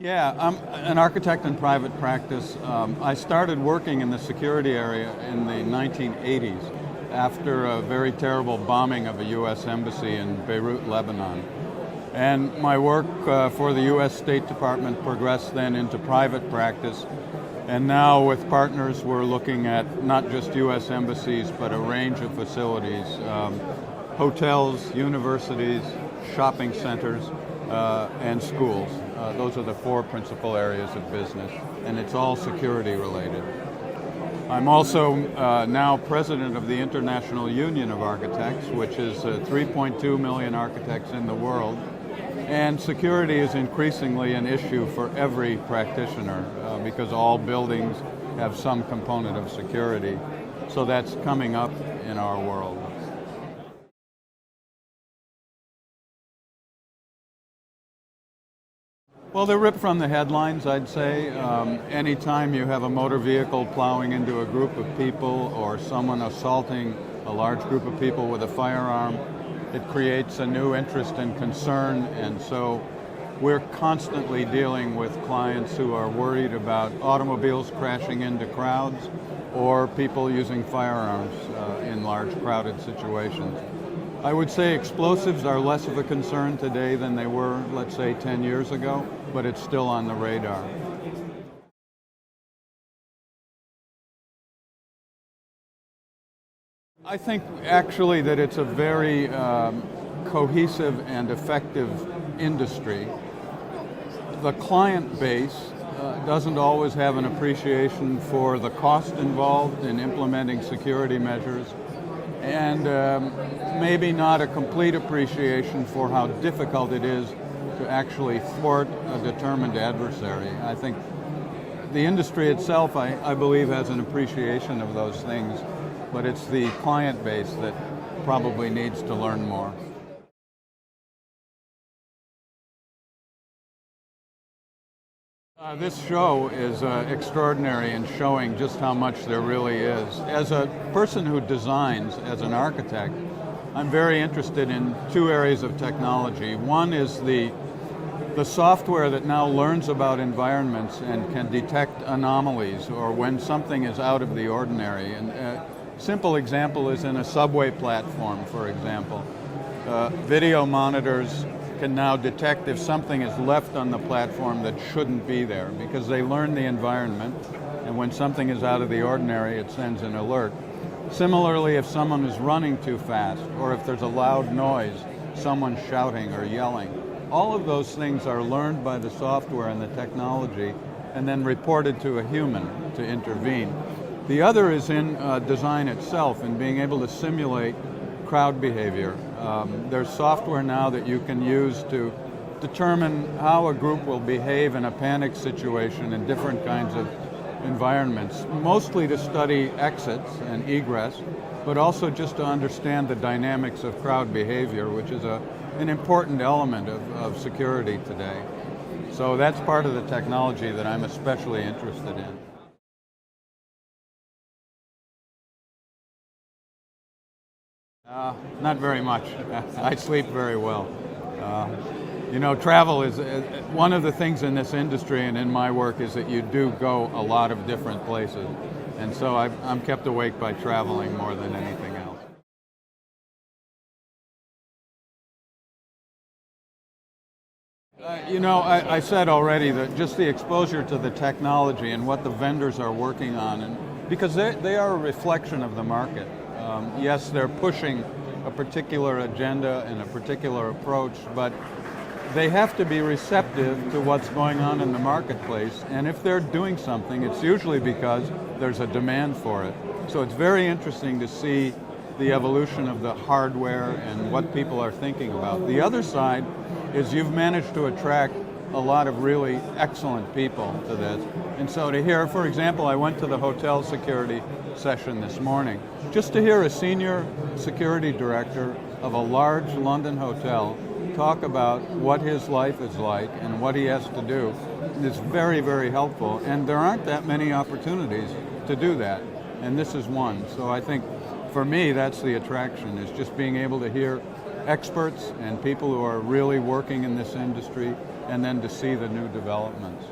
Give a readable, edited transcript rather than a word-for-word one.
Yeah, I'm an architect in private practice. I started working in the security area in the 1980s after a very terrible bombing of a U.S. embassy in Beirut, Lebanon. And my work for the U.S. State Department progressed then into private practice. And now with partners, we're looking at not just U.S. embassies, but a range of facilities, hotels, universities, shopping centers, and schools. Those are the four principal areas of business, and it's all security related. I'm also now president of the International Union of Architects, which is 3.2 million architects in the world. And security is increasingly an issue for every practitioner because all buildings have some component of security. So that's coming up in our world. Well, they're ripped from the headlines, I'd say. Anytime you have a motor vehicle plowing into a group of people or someone assaulting a large group of people with a firearm, it creates a new interest and concern, and so we're constantly dealing with clients who are worried about automobiles crashing into crowds or people using firearms in large crowded situations. I would say explosives are less of a concern today than they were, let's say, 10 years ago, but it's still on the radar. I think actually that it's a very cohesive and effective industry. The client base doesn't always have an appreciation for the cost involved in implementing security measures, and maybe not a complete appreciation for how difficult it is to actually thwart a determined adversary. I think the industry itself, I believe, has an appreciation of those things, but it's the client base that probably needs to learn more. This show is extraordinary in showing just how much there really is. As a person who designs, as an architect, I'm very interested in two areas of technology. One is the software that now learns about environments and can detect anomalies or when something is out of the ordinary. And a simple example is in a subway platform, for example. Video monitors can now detect if something is left on the platform that shouldn't be there because they learn the environment, and when something is out of the ordinary, it sends an alert. Similarly, if someone is running too fast or if there's a loud noise, someone shouting or yelling, all of those things are learned by the software and the technology and then reported to a human to intervene. The other is in design itself and being able to simulate crowd behavior. There's software now that you can use to determine how a group will behave in a panic situation in different kinds of environments, mostly to study exits and egress, but also just to understand the dynamics of crowd behavior, which is an important element of security today. So that's part of the technology that I'm especially interested in. Not very much. I sleep very well. Travel is one of the things in this industry and in my work is that you do go a lot of different places. And so I'm kept awake by traveling more than anything else. I said already that just the exposure to the technology and what the vendors are working on, and because they are a reflection of the market. Yes, they're pushing a particular agenda and a particular approach, but they have to be receptive to what's going on in the marketplace. And if they're doing something, it's usually because there's a demand for it. So it's very interesting to see the evolution of the hardware and what people are thinking about. The other side is you've managed to attract a lot of really excellent people to this. And so to hear, for example, I went to the hotel security session this morning, just to hear a senior security director of a large London hotel talk about what his life is like and what he has to do is very, very helpful. And there aren't that many opportunities to do that, and this is one. So I think for me, that's the attraction, is just being able to hear experts and people who are really working in this industry, and then to see the new developments.